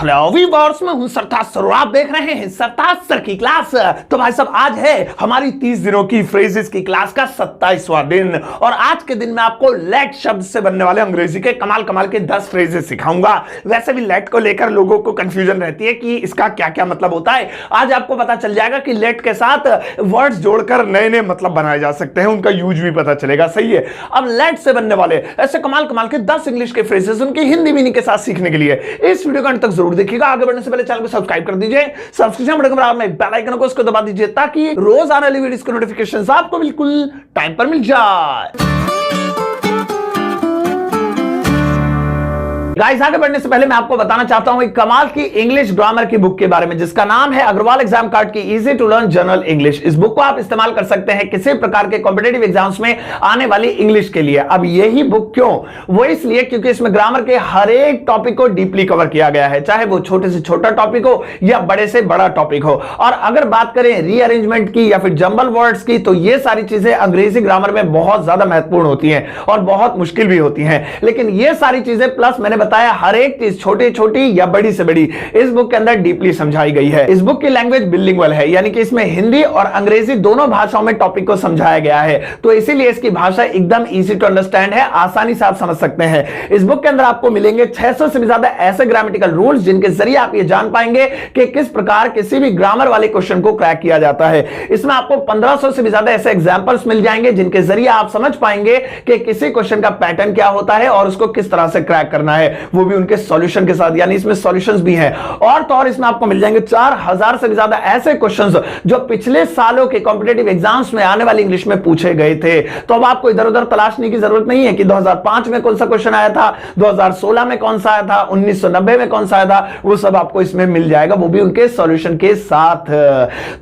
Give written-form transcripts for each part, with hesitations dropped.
Hello viewers, मैं हूं सरताज sir और आप देख रहे हैं सरताज सर की क्लास। तो भाई साहब, आज है हमारी 30 दिनों की फ्रेजेस की क्लास का 27वां दिन और आज के दिन मैं आपको लेट शब्द से बनने वाले अंग्रेजी के कमाल कमाल के 10 फ्रेजेस सिखाऊंगा। वैसे भी लेट को लेकर लोगों को कंफ्यूजन रहती है कि इसका क्या क्या मतलब होता है। आज आपको पता चल जाएगा कि लेट के साथ वर्ड्स जोड़कर नए नए मतलब बनाए जा सकते हैं, उनका यूज भी पता चलेगा। सही है। अब लेट से बनने वाले ऐसे कमाल कमाल के 10 इंग्लिश के फ्रेजेस उनकी हिंदी मीनिंग के साथ सीखने के लिए इस वीडियो को अंत तक जरूर देखिएगा। आगे बढ़ने से पहले चैनल को सब्सक्राइब कर दीजिए, सब्सक्रिप्शन बटन के बराबर में बेल आइकन को उसको दबा दीजिए ताकि रोज आने वाली वीडियोस के नोटिफिकेशंस आपको बिल्कुल टाइम पर मिल जाए। गाइस, आगे बढ़ने से पहले मैं आपको बताना चाहता हूं एक कमाल की इंग्लिश ग्रामर की बुक के बारे में जिसका नाम है अग्रवाल एग्जाम कार्ड की easy to learn general English. इस बुक को आप इस्तेमाल कर सकते हैं किसी प्रकार के कॉम्पिटिटिव एग्जाम्स में आने वाली इंग्लिश के लिए। अब यही बुक क्यों? वो इसलिए क्योंकि इसमें ग्रामर के हर एक टॉपिक को डीपली कवर किया गया है, चाहे वो छोटे से छोटा टॉपिक हो या बड़े से बड़ा टॉपिक हो। और अगर बात करें रीअरेंजमेंट की या फिर जंबल वर्ड्स की, तो ये सारी चीजें अंग्रेजी ग्रामर में बहुत ज्यादा महत्वपूर्ण होती हैं और बहुत मुश्किल भी होती हैं। लेकिन ये सारी चीजें प्लस मैंने बताया हर एक चीज छोटी छोटी या बड़ी से बड़ी इस बुक के अंदर डीपली समझाई गई है। इस बुक की लैंग्वेज बिलिंगुअल है, यानी कि इसमें हिंदी और अंग्रेजी दोनों भाषाओं में टॉपिक को समझाया गया है, तो इसीलिए इसकी भाषा एकदम इजी टू अंडरस्टैंड है, आसानी से आप समझ सकते हैं। इस बुक के अंदर आपको मिलेंगे 600 से भी ज्यादा ऐसे ग्रामेटिकल रूल्स जिनके जरिए आप ये जान पाएंगे कि किस प्रकार किसी भी ग्रामर वाले क्वेश्चन को क्रैक किया जाता है। इसमें आपको 1500 से भी ज्यादा ऐसे एग्जांपल्स मिल जाएंगे जिनके जरिए आप समझ पाएंगे कि किसी क्वेश्चन का पैटर्न क्या होता है और उसको किस तरह से क्रैक करना है, वो भी उनके सॉल्यूशन के साथ, यानी इसमें सॉल्यूशंस भी हैं। और तो और इसमें आपको मिल जाएंगे 4000 से भी ज्यादा ऐसे क्वेश्चंस जो पिछले सालों के कॉम्पिटिटिव एग्जाम्स में आने वाली इंग्लिश में पूछे गए थे। तो अब आपको इधर उधर तलाशने की जरूरत नहीं है कि 2005 में कौन सा क्वेश्चन आया था, 2016 में कौन सा आया था, 1990 में कौन सा आया था, वो सब आपको इसमें मिल जाएगा, वो भी उनके सॉल्यूशन के साथ।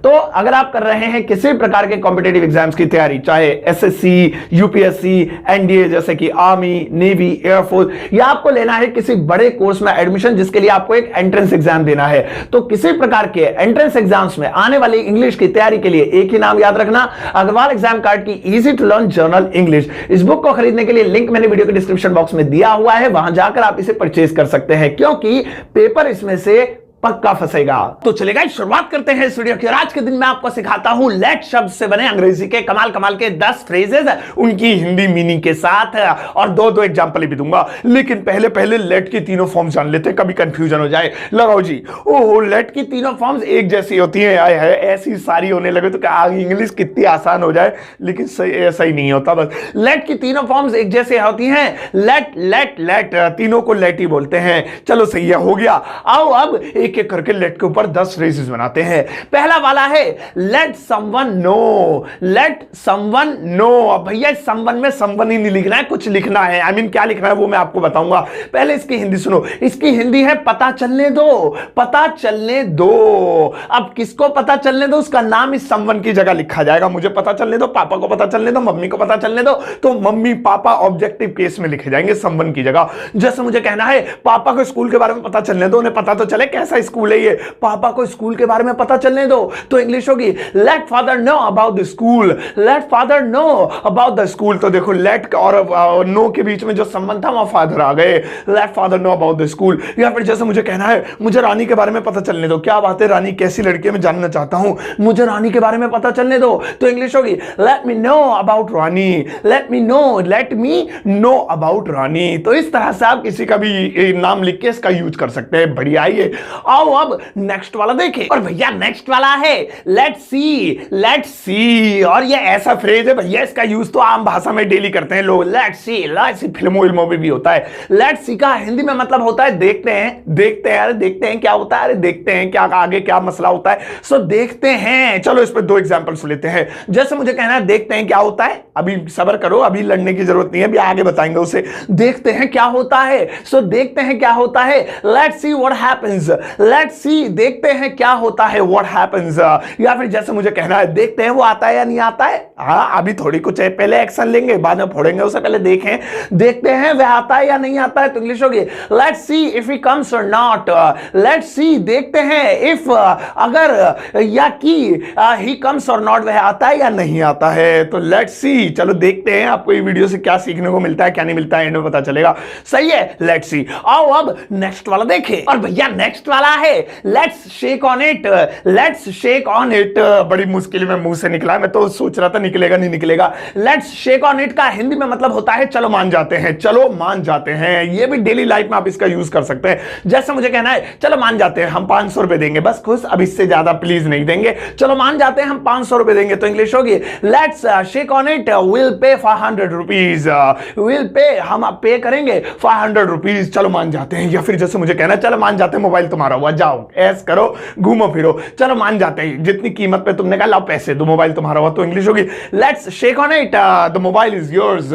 तो अगर आप कर रहे हैं किसी प्रकार के कॉम्पिटिटिव एग्जाम्स की तैयारी, चाहे एसएससी, यूपीएससी, एनडीए जैसे कि आर्मी, नेवी, एयरफोर्स, या आपको लेना है किसी बड़े कोर्स में एडमिशन जिसके लिए आपको एक एंट्रेंस एग्जाम देना है, तो किसी प्रकार के एंट्रेंस एग्जाम्स में आने वाली इंग्लिश की तैयारी के लिए एक ही नाम याद रखना, अग्रवाल एग्जाम कार्ड की easy to learn journal English. इस बुक को खरीदने के लिए लिंक मैंने वीडियो के डिस्क्रिप्शन बॉक्स में दिया हुआ है, वहां जाकर आप इसे परचेज कर सकते हैं क्योंकि पेपर इसमें से पक्का फंसेगा। तो चलेगा, शुरुआत करते हैं इस वीडियो की। आज के दिन मैं आपको सिखाता हूं लेट शब्द से बने अंग्रेजी के कमाल कमाल के 10 फ्रेजेस उनकी हिंदी मीनिंग के साथ, और दो एग्जांपल भी दूंगा। लेकिन पहले लेट की तीनों फॉर्म जान लेते हैं, कभी कंफ्यूजन हो जाए। लगाओ जी, ओहो, लेट की तीनों फॉर्म्स एक जैसी होती हैं, आए है ऐसी सारी होने लगे तो क्या इंग्लिश कितनी आसान हो जाए, लेकिन ऐसा ही नहीं होता। बस लेट की तीनों फॉर्म्स एक जैसी होती हैं, लेट लेट लेट, तीनों को लेट ही बोलते हैं। चलो सही है, हो गया। आओ अब एक एक करके लेट के ऊपर 10 फ्रेजेस बनाते हैं। पहला वाला है let someone know. Let someone know. अब भैया समवन में समवन ही नहीं लिखना है, कुछ लिखना है। आई मीन क्या लिखना है वो मैं आपको बताऊंगा। पहले इसकी हिंदी सुनो। इसकी हिंदी है पता चलने दो, पता चलने दो। अब किसको पता चलने दो? उसका नाम इस समवन की जगह लिखा जाएगा। मुझे पता चलने दो, पापा को पता चलने दो, मम्मी को पता चलने दो, तो मम्मी पापा ऑब्जेक्टिव केस में लिखे जाएंगे समवन की जगह। जैसे मुझे कहना है पापा को स्कूल के बारे में पता चलने दो, उन्हें पता तो चले कैसा स्कूल है ये, पापा को स्कूल के बारे में पता चलने दो, तो इंग्लिश होगी let father know about the school. Let father know about the school. तो देखो लेट और नो के बीच में जो संबंध था वहां फादर आ गए। Let father know about the school. या फिर जैसे मुझे कहना है मुझे रानी के बारे में पता चलने दो, क्या बात है रानी कैसी लड़की है मैं जानना चाहता हूं, मुझे रानी के बारे में पता चलने दो, तो इंग्लिश होगी let me know about Rani. Let me know about Rani. तो इस तरह से आप किसी का भी नाम लिख के इसका यूज कर सकते हैं। बढ़िया है ये। आओ अब नेक्स्ट वाला देखें। और भैया नेक्स्ट वाला है लेट्स सी। लेट्स सी, और ये ऐसा फ्रेज है भैया, इसका यूज तो आम भाषा में डेली करते हैं लोग। लेट्स सी फिल्मों में भी होता है। लेट्स सी का हिंदी में मतलब होता है देखते हैं। देखते हैं, अरे देखते हैं क्या होता है, अरे देखते हैं क्या आगे क्या मसला होता है, सो देखते हैं। चलो इस पर 2 एग्जांपल्स लेते हैं। जैसे मुझे कहना है देखते हैं क्या होता है, अभी सब्र करो, अभी लड़ने की जरूरत नहीं है, अभी आगे बताएंगे उसे। देखते हैं क्या होता है, सो देखते हैं क्या होता है। Let's see what happens. Let's see, देखते हैं क्या होता है, व्हाट हैपेंस, या फिर जैसे मुझे कहना है देखते हैं वो आता है या नहीं आता है। हाँ, अभी थोड़ी कुछ है, पहले एक्शन लेंगे बाद में फोड़ेंगे, उससे पहले देखें, देखते हैं वह आता है या नहीं आता है। तो इंग्लिश होगी let's see if he comes और नॉट, लेट्स सी देखते हैं, इफ अगर या कि ही कम्स और नॉट वह आता है या नहीं आता है। तो लेट्स सी, चलो देखते हैं आपको ये वीडियो से क्या सीखने को मिलता है क्या नहीं मिलता है, एंड में पता चलेगा। सही है, लेट्स सी। आओ अब नेक्स्ट वाला देखें, और भैया नेक्स्ट वाला है let's shake on it, let's shake on it. बड़ी मुश्किल में मुंह से निकला, मैं तो सोच रहा था निकलेगा नहीं निकलेगा। लेट्स शेक ऑन इट का हिंदी में मतलब होता है चलो मान जाते हैं, चलो मान जाते हैं। ये भी डेली लाइफ में आप इसका यूज कर सकते हैं। जैसे मुझे कहना है चलो मान जाते हैं हम 500 रुपए देंगे, बस खुश, अब इससे ज्यादा प्लीज नहीं देंगे, चलो मान जाते हैं हम 500 रुपए देंगे। तो इंग्लिश होगी let's shake on it, will pay 500 rupees, will pay, हम पे करेंगे 500 रुपीज, चलो मान जाते हैं। या फिर जैसे मुझे कहना है चलो मान जाते हैं मोबाइल तुम्हारा हुआ, जाओ ऐस करो घूमो फिरो, चलो मान जाते हैं, जितनी कीमत पे तुमने कहा लाओ पैसे दो, मोबाइल तुम्हारा हुआ। तो इंग्लिश होगी let's shake on it, the mobile is yours.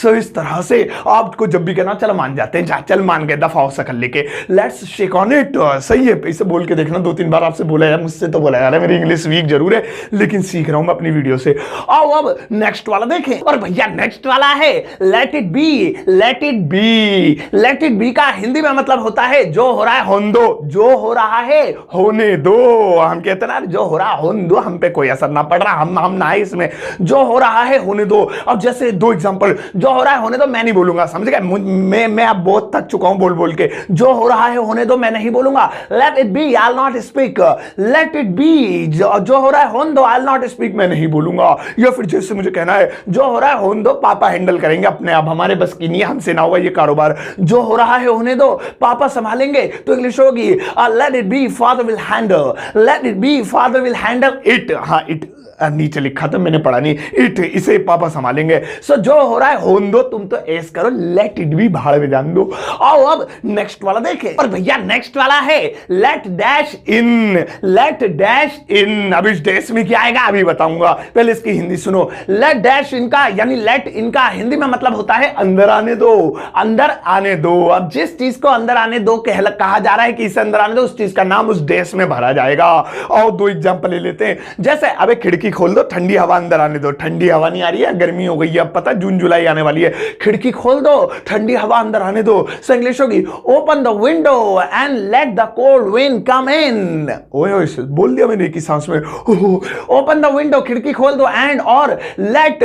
So इस तरह से आपको जब भी कहना चलो मान जाते हैं, जा चल मान गए, दफा हो सकल लेके, लेट्स शेक ऑन इट। सही है, इसे बोल के देखना, 2-3 बार आपसे बोला है, मुझसे तो बोला यार, मेरी इंग्लिश वीक जरूर है लेकिन सीख रहा हूं मैं अपनी वीडियो से। आओ अब नेक्स्ट वाला देखें, और भैया नेक्स्ट वाला है let it be, let it be. Let it be का हिंदी में मतलब होता है जो हो रहा है होने दो, जो हो रहा है होने दो। हम कहते हैं ना जो हो रहा है होने दो, हम पे कोई असर ना पड़ रहा, हम ना इसमें, जो हो रहा है होने दो। अब जैसे 2 एग्जांपल, जो हो रहा है होने दो मैं नहीं बोलूंगा, समझ गए, मैं अब बहुत थक चुका हूं बोल बोल के, जो हो रहा है होने दो मैं नहीं बोलूंगा। Let it be, I will not speak, let it be, जो हो रहा है होने दो, आई विल नॉट स्पीक, मैं नहीं बोलूंगा। या फिर जैसे मुझे कहना है जो हो रहा है होने दो, पापा हैंडल करेंगे अपने आप, हमारे बस की नहीं है, हमसे ना होगा ये कारोबार, जो हो रहा है होने दो, पापा संभालेंगे। तो इंग्लिश होगी let it be, father will handle, let it be, father will handle it. हाँ, इट नीचे लिखा था मैंने पढ़ा नहीं, इट, इसे पापा संभालेंगे। सो जो हो रहा है होने दो, तुम तो ऐस करो, लेट इट बी भाड़ में जान दो। आओ अब नेक्स्ट वाला देखें, और भैया नेक्स्ट वाला है let dash in, let dash in. अब इस डैश में क्या आएगा अभी बताऊंगा, पहले इसकी हिंदी सुनो। लेट डैश इनका यानी लेट इनका हिंदी में मतलब होता है अंदर आने दो, अंदर आने दो। अब जिस चीज को अंदर आने दो कहा जा रहा है कि इसे अंदर आने दो, उस चीज का नाम उस डैश में भरा जाएगा। और 2 एग्जांपल ले लेते हैं, जैसे अबे खिड़की खोल दो, ठंडी हवा अंदर आने दो, ठंडी हवा नहीं आ रही है, गर्मी हो गई है, अब पता जून जुलाई आने वाली है, खिड़की खोल दो, ठंडी हवा अंदर आने दो। सो इंग्लिश होगी open the window and let the cold wind come in. ओए बोल दिया मैंने एक ही सांस में, ओपन द विंडो, खिड़की खोल दो, एंड और लेट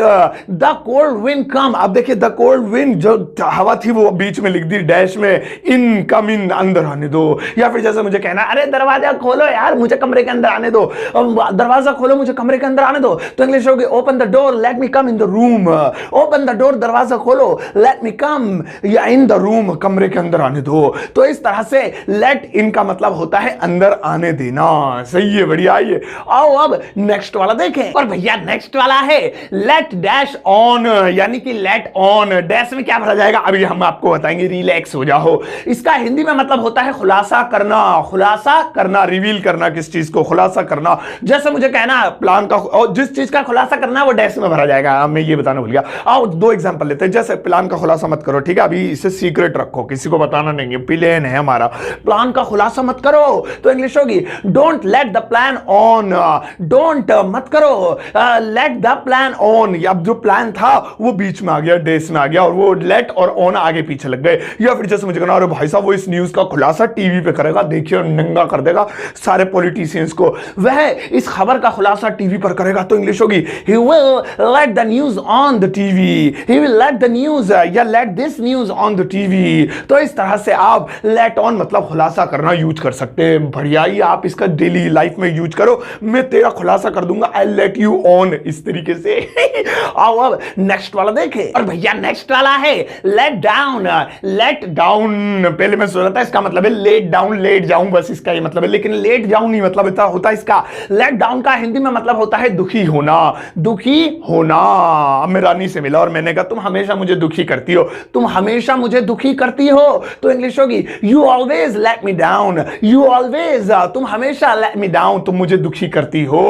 द कोल्ड विंड कम। अब देखिए द कोल्ड विंड, जो हवा थी वो बीच में लिख दी डैश में, इन कम इन, अंदर आने दो। या फिर जैसे मुझे कहना अरे दरवाजा खोलो यार, मुझे कमरे के अंदर आने दो, दरवाजा खोलो, मुझे कमरे के अंदर आने दो। तो इंग्लिश होगी open the door, let me come in the room. Open the door, दरवाजा खोलो, लेट मी कम या इन द रूम, कमरे के अंदर आने दो। तो इस तरह से लेट इन का मतलब होता है अंदर आने देना। सही है, बढ़िया। आइए आओ अब नेक्स्ट वाला देखें, और भैया नेक्स्ट वाला है लेट डैश ऑन, यानी कि लेट ऑन। डैश में क्या भरा जाएगा अभी हम आपको बताएंगे, रिलैक्स हो जाओ। इसका हिंदी में मतलब होता है खुलासा करना, खुलासा करना, रिवील करना, किस चीज को खुलासा करना। जैसे मुझे कहना प्लान का, और जिस चीज का खुलासा करना है वो डैश में भरा जाएगा। मैं ये बताना भूल गया। आओ 2 एग्जांपल लेते हैं, जैसे प्लान का खुलासा मत करो, ठीक है, अभी इसे सीक्रेट रखो, किसी को बताना नहीं है, प्लान है हमारा, प्लान का खुलासा मत करो। तो इंग्लिश होगी don't let the plan on, don't मत करो, लेट द प्लान ऑन। अब जो प्लान था वो बीच में आ गया, डैश में आ गया, और वो लेट और ऑन आगे पीछे लग गए। या फिर जैसे मुझे कहना अरे भाई साहब वो इस न्यूज का खुलासा टीवी पे करेगा, देखिए नंगा कर देगा सारे पॉलिटिशियंस को, वह इस खबर का खुलासा टीवी पर करेगा। तो इंग्लिश होगी he will let the news on the TV, he will let the news या let this news on the TV। तो इस तरह से आप let on मतलब खुलासा करना यूज कर सकते हैं। बढ़िया ही, आप इसका डेली लाइफ में यूज करो, मैं तेरा खुलासा कर दूंगा, I'll let you on, इस तरीके से। आओ अब नेक्स्ट वाला देखें, और भैया नेक्स्ट वाला है let down, let down। पहले मैं सोच रहा था इसका मतलब है लेट डाउन, लेट जाऊं, बस इसका ही मतलब है, लेकिन लेट जाऊं नहीं मतलब होता इसका। let down का हिंदी में मतलब होता है दुखी होना, दुखी होना। अब मैं रानी से मिला और मैंने कहा तुम हमेशा मुझे दुखी करती हो, तुम हमेशा मुझे दुखी करती हो, तो इंग्लिश होगी you always let me down, you always, तुम हमेशा लेट मी डाउन, तुम मुझे दुखी करती हो।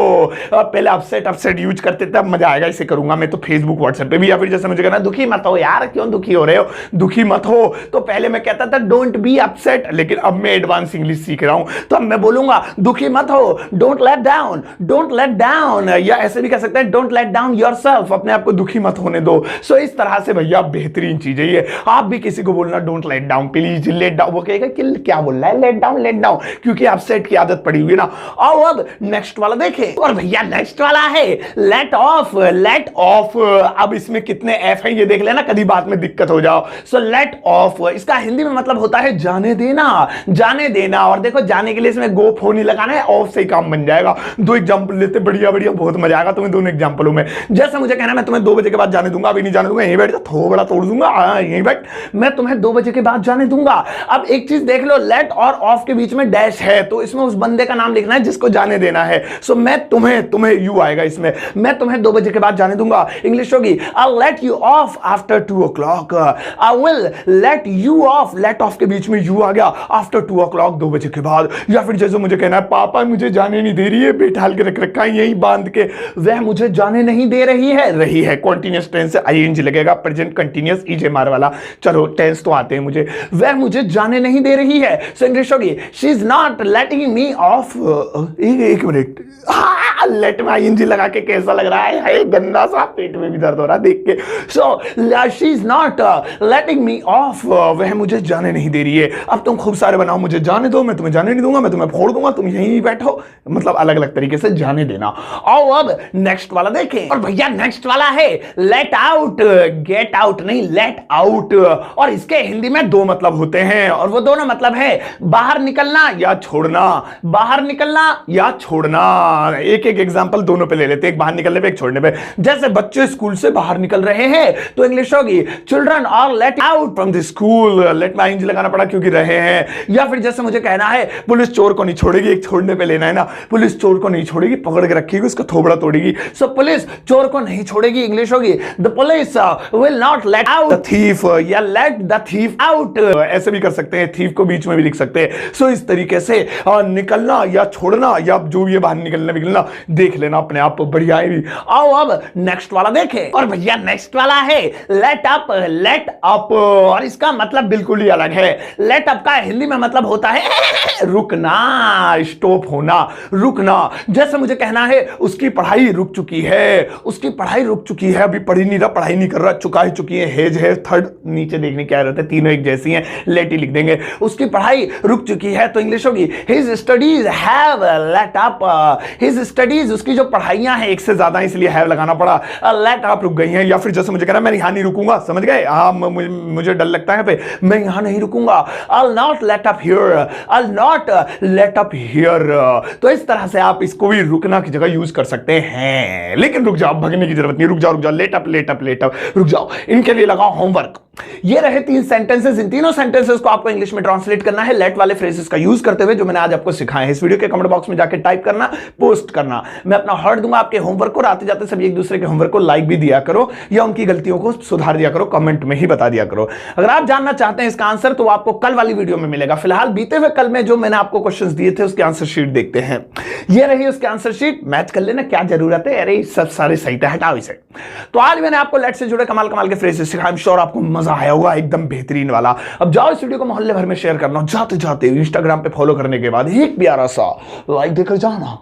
पहले अपसेट अपसेट यूज करते तब मजा आएगा, इसे करूंगा मैं तो फेसबुक व्हाट्सएप पे भी, या फिर जैसे मुझे कहना दुखी मत हो यार, क्यों दुखी हो रहे हो, दुखी मत हो, तो पहले मैं कहता था डोंट बी अपसेट, लेकिन अब मैं एडवांस इंग्लिश सीख रहा हूं तो अब मैं बोलूंगा दुखी मत हो, don't let down, don't let down, या ऐसे भी कह सकते हैं डोंट लेट डाउन योरसेल्फ, अपने आप को दुखी मत होने दो। सो इस तरह से भैया बेहतरीन चीज है ये। आप भी किसी को बोलना don't let down, please let down, वो कहेगा कि क्या बोल रहा है लेट डाउन, क्योंकि अपसेट की आदत पड़ी हुई है ना। आओ अब नेक्स्ट वाला देखें, और भैया नेक्स्ट वाला है लेट ऑफ, लेट ऑफ। अब इसमें कितने एफ हैं ये देख लेना, कभी बात में दिक्कत हो जाओ। सो लेट ऑफ, इसका हिंदी में मतलब होता है जाने देना, जाने देना। और देखो जाने के लिए इसमें गो फो नहीं लगाना है, ऑफ से ही काम बन जाएगा। दो एग्जांपल लेते, बढ़िया बढ़िया, बहुत मजा आएगा तुम्हें दोनों एग्जांपलों में। जैसे मुझे कहना मैं तुम्हें 2 बजे के बाद जाने दूंगा, अभी नहीं जाने दूंगा, यहीं बैठ जा, थोड़ा तोड़ दूंगा, यहीं बैठ, मैं तुम्हें 2 बजे के बाद जाने दूंगा। अब एक चीज देख लो, लेट और ऑफ के बीच में डैश है, तो इसमें उस बंदे का नाम लिखना है जिसको जाने देना है। सो मैं तुम्हें यू आएगा इसमें, मैं तुम्हें 2 बजे के बाद जाने दूंगा। इंग्लिश होगी I'll let you off after 2 o'clock, I will let you off, let off के बीच में you आ गया, after 2 o'clock 2 बजे के बाद। या फिर जैसे मुझे कहना है पापा मुझे जाने नहीं दे रही है, बैठाल के रख रखा है यहीं बांध के, वह मुझे जाने नहीं दे रही है, रही है कॉन्टिन्यूस टेंस से ing लगेगा, प्रेजेंट कंटिन्यूस ईजे मार वाला। चलो टेंस तो आते हैं मुझे, वह मुझे जाने नहीं दे रही है। सो इंग्लिश होगी she is not letting me of, एक मिनट, लेट में ing लगा के कैसा लग रहा है, गंदा सा, पेट में भी दर्द हो रहा है देख के। So she is not letting me of, वह मुझे जाने नहीं दे रही है। अब तुम खूब सारे बनाओ, मुझे जाने दो, मैं तुम्हें जाने नहीं दूंगा, मैं तुम्हें फोड़ दूंगा, तुम यहीं बैठो, मतलब अलग अलग तरीके से जाने देना। आओ अब नेक्स्ट वाला देखें, और भैया नेक्स्ट वाला है लेट आउट, गेट आउट नहीं, लेट आउट। और इसके हिंदी में 2 मतलब होते हैं, और वो दोनों मतलब है बाहर निकलना या छोड़ना, बाहर निकलना या छोड़ना। एक एक एग्जांपल दोनों पे ले लेते हैं, एक बाहर निकलने पे एक छोड़ने पे। जैसे बच्चे स्कूल से बाहर निकल रहे हैं तो इंग्लिश होगी children are let out from the school, let में ing लगाना पड़ा क्योंकि रहे हैं। या फिर जैसे मुझे कहना है पुलिस चोर को नहीं छोड़ेगी, एक छोड़ने पे लेना है ना, पुलिस चोर को नहीं छोड़ेगी, पकड़ के रखेगी, उसका थोबड़ा तोड़ेगी। सो पुलिस चोर को नहीं छोड़ेगी, इंग्लिश होगी the police will not let out the thief, या लेट द थीफ आउट, ऐसे भी कर सकते हैं, थीफ को बीच में भी लिख सकते हैं। सो इस तरीके से निकलना या छोड़ना या जो भी बाहर निकलना देख लेना अपने आप, बढ़िया है। आओ अब नेक्स्ट वाला देखें, और भैया नेक्स्ट वाला है लेट अप, लेट अप। और इसका मतलब बिल्कुल ही अलग है। लेट अप का हिंदी में मतलब होता है रुकना, स्टॉप होना, रुकना। जैसे मुझे कहना है उसकी पढ़ाई रुक चुकी है, उसकी पढ़ाई रुक चुकी है, अभी पढ़ी नहीं रहा, पढ़ाई नहीं कर रहा, चुका ही चुकी है, हेज है, थर्ड नीचे देखने क्या रहता है, तीनों एक जैसी हैं, लेट ही लिख देंगे। उसकी पढ़ाई रुक चुकी है तो इंग्लिश होगी his studies have let up, his studies, उसकी जो पढ़ाइयां हैं एक से ज्यादा इसलिए हैव लगाना पड़ा, लेट अप रुक गई हैं। या फिर जैसे मुझे कहना मैं यहां नहीं रुकूंगा, समझ गए, हाँ मुझे डर लगता है पे, मैं यहां नहीं रुकूंगा, I'll not let up here, I'll not let up here। तो इस तरह से आप इसको भी रुकना की जगह यूज कर सकते हैं, लेकिन रुक जाओ, भगने की जरूरत नहीं, रुक जाओ, let up let up let up, रुक जाओ। इनके लिए लगाओ होमवर्क। ये रहे 3 सेंटेंसेस, इन तीनों सेंटेंसेस को आपको इंग्लिश में ट्रांसलेट करना है लेट वाले फ्रेजेस का यूज करते हुए, जो मैंने आज आपको सिखाए हैं। इस वीडियो के कमेंट बॉक्स में जाकर टाइप करना, पोस्ट करना, मैं अपना हार्ट दूंगा आपके होमवर्क को। आते जाते सभी एक दूसरे के होमवर्क को लाइक भी दिया करो या उनकी गलतियों को सुधार दिया करो, कमेंट में ही बता दिया करो। अगर आप जानना चाहते हैं इसका आंसर तो आपको कल वाली वीडियो में मिलेगा। फिलहाल बीते हुए कल में जो मैंने आपको क्वेश्चंस दिए थे उसके आंसर शीट देखते हैं। ये रही उसके आंसर शीट, मैच कर लेना, क्या जरूरत है, अरे सब सारे सही थे, हटाओ इसे। तो आज मैंने आपको लेट से जुड़े कमाल कमाल के फ्रेजेस सिखाए, आई एम श्योर आपको मजा आया होगा, एकदम बेहतरीन वाला। अब जाओ इस वीडियो को मोहल्ले भर में शेयर करना, जाते जाते इंस्टाग्राम पे फॉलो करने के बाद एक प्यारा सा लाइक देकर जाना।